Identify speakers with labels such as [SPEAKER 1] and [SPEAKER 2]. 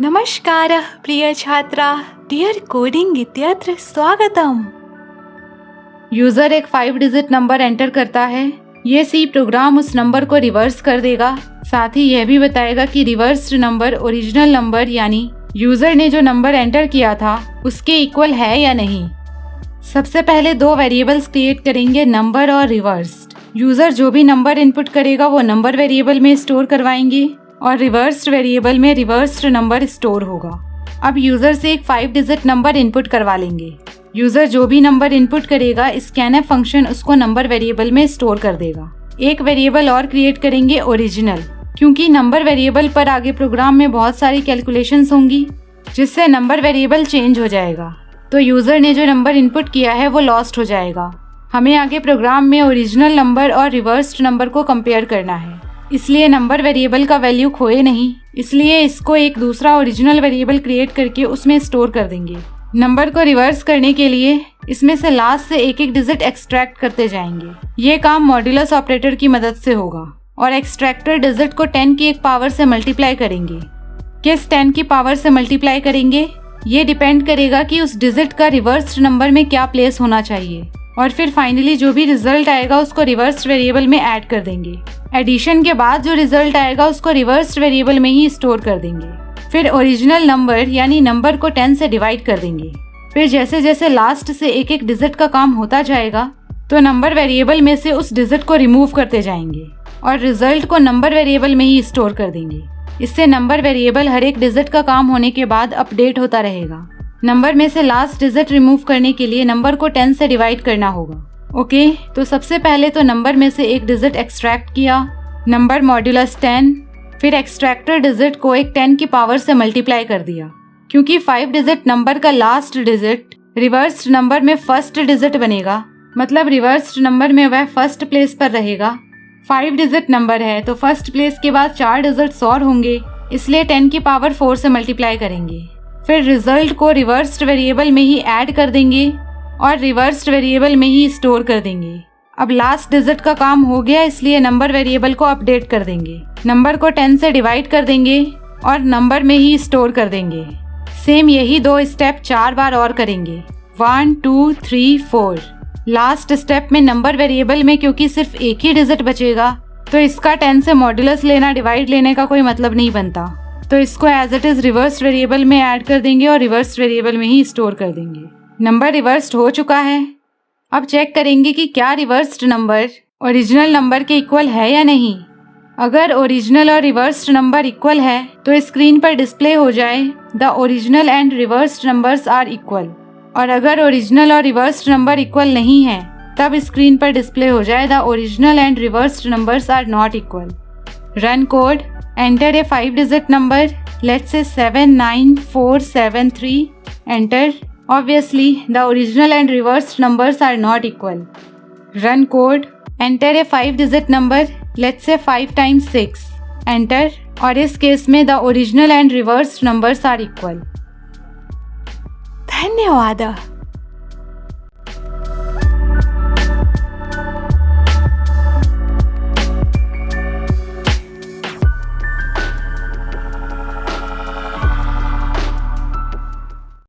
[SPEAKER 1] नमस्कारः प्रिय छात्रा, डियर कोडिंग इत्यत्र स्वागतम। यूजर एक 5 डिजिट नंबर एंटर करता है। ये सी प्रोग्राम उस नंबर को रिवर्स कर देगा। साथ ही यह भी बताएगा कि रिवर्स्ड नंबर ओरिजिनल नंबर यानी यूजर ने जो नंबर एंटर किया था उसके इक्वल है या नहीं। सबसे पहले दो वेरिएबल्स क्रिएट करेंगे, नंबर और रिवर्स्ड। यूजर जो भी नंबर इनपुट करेगा वो नंबर वेरिएबल में स्टोर करवाएंगे और रिवर्स्ड वेरिएबल में रिवर्स्ड नंबर स्टोर होगा। अब यूजर से एक 5 डिजिट नंबर इनपुट करवा लेंगे। यूजर जो भी नंबर इनपुट करेगा स्कैनफ फंक्शन उसको नंबर वेरिएबल में स्टोर कर देगा। एक वेरिएबल और क्रिएट करेंगे ओरिजिनल, क्योंकि नंबर वेरिएबल पर आगे प्रोग्राम में बहुत सारी कैलकुलेशंस होंगी जिससे नंबर वेरिएबल चेंज हो जाएगा, तो यूजर ने जो नंबर इनपुट किया है वो लॉस्ट हो जाएगा। हमें आगे प्रोग्राम में ओरिजिनल नंबर और रिवर्स्ड नंबर को कंपेयर करना है, इसलिए नंबर वेरिएबल का वैल्यू खोए नहीं, इसलिए इसको एक दूसरा ओरिजिनल वेरिएबल क्रिएट करके उसमें स्टोर कर देंगे। नंबर को रिवर्स करने के लिए इसमें से लास्ट से एक एक डिजिट एक्सट्रैक्ट करते जाएंगे। ये काम मॉड्यूलस ऑपरेटर की मदद से होगा और एक्सट्रैक्टर डिजिट को 10 की एक पावर से मल्टीप्लाई करेंगे। किस 10 की पावर से मल्टीप्लाई करेंगे ये डिपेंड करेगा कि उस डिजिट का रिवर्स्ड नंबर में क्या प्लेस होना चाहिए, और फिर फाइनली जो भी रिजल्ट आएगा उसको रिवर्स्ड वेरिएबल में ऐड कर देंगे। एडिशन के बाद जो रिजल्ट आएगा उसको रिवर्स्ड वेरिएबल में ही स्टोर कर देंगे। फिर ओरिजिनल नंबर यानी नंबर को 10 से डिवाइड कर देंगे। फिर जैसे जैसे लास्ट से एक एक डिजिट का काम होता जाएगा तो नंबर वेरिएबल में से उस डिजिट को रिमूव करते जाएंगे और रिजल्ट को नंबर वेरिएबल में ही स्टोर कर देंगे। इससे नंबर वेरिएबल हर एक डिजिट का काम होने के बाद अपडेट होता रहेगा। नंबर में से लास्ट डिजिट रिमूव करने के लिए नंबर को 10 से डिवाइड करना होगा। ओके, तो सबसे पहले तो नंबर में से एक डिजिट एक्सट्रैक्ट किया, नंबर मॉड्यूलस 10, फिर एक्सट्रैक्टर डिजिट को एक 10 की पावर से मल्टीप्लाई कर दिया। क्योंकि 5 डिजिट नंबर का लास्ट डिजिट रिवर्स्ड नंबर में फर्स्ट डिजिट बनेगा, मतलब रिवर्स्ड नंबर में वह फर्स्ट प्लेस पर रहेगा। 5 डिजिट नंबर है तो फर्स्ट प्लेस के बाद 4 डिजिट्स और होंगे, इसलिए 10 की पावर 4 से मल्टीप्लाई करेंगे। फिर रिजल्ट को रिवर्स्ड वेरिएबल में ही ऐड कर देंगे और रिवर्स्ड वेरिएबल में ही स्टोर कर देंगे। अब लास्ट डिजिट का काम हो गया, इसलिए नंबर वेरिएबल को अपडेट कर देंगे। नंबर को 10 से डिवाइड कर देंगे और नंबर में ही स्टोर कर देंगे। सेम यही दो स्टेप 4 बार और करेंगे, 1 2 3 4। लास्ट स्टेप में नंबर वेरिएबल में क्योंकि सिर्फ एक ही डिजिट बचेगा तो इसका 10 से मॉड्यूलस लेना, डिवाइड लेने का कोई मतलब नहीं बनता, तो इसको as it is reverse variable में ऐड कर देंगे और रिवर्स वेरिएबल में ही स्टोर कर देंगे। नंबर रिवर्स्ड हो चुका है। अब चेक करेंगे कि क्या रिवर्स्ड नंबर ओरिजिनल नंबर के इक्वल है या नहीं। अगर ओरिजिनल और रिवर्स्ड नंबर इक्वल है तो स्क्रीन पर डिस्प्ले हो जाए the original and reversed numbers are equal, और अगर ओरिजिनल और रिवर्स्ड नंबर इक्वल नहीं है तब स्क्रीन पर डिस्प्ले हो जाए the original and reversed numbers are not equal. Run code, enter a 5 digit number, let's say 79473, enter. Obviously the original and reversed numbers are not equal. Run code, enter a 5 digit number, let's say 5 times 6, enter. और इस case में the original and reversed numbers are equal. धन्यवाद।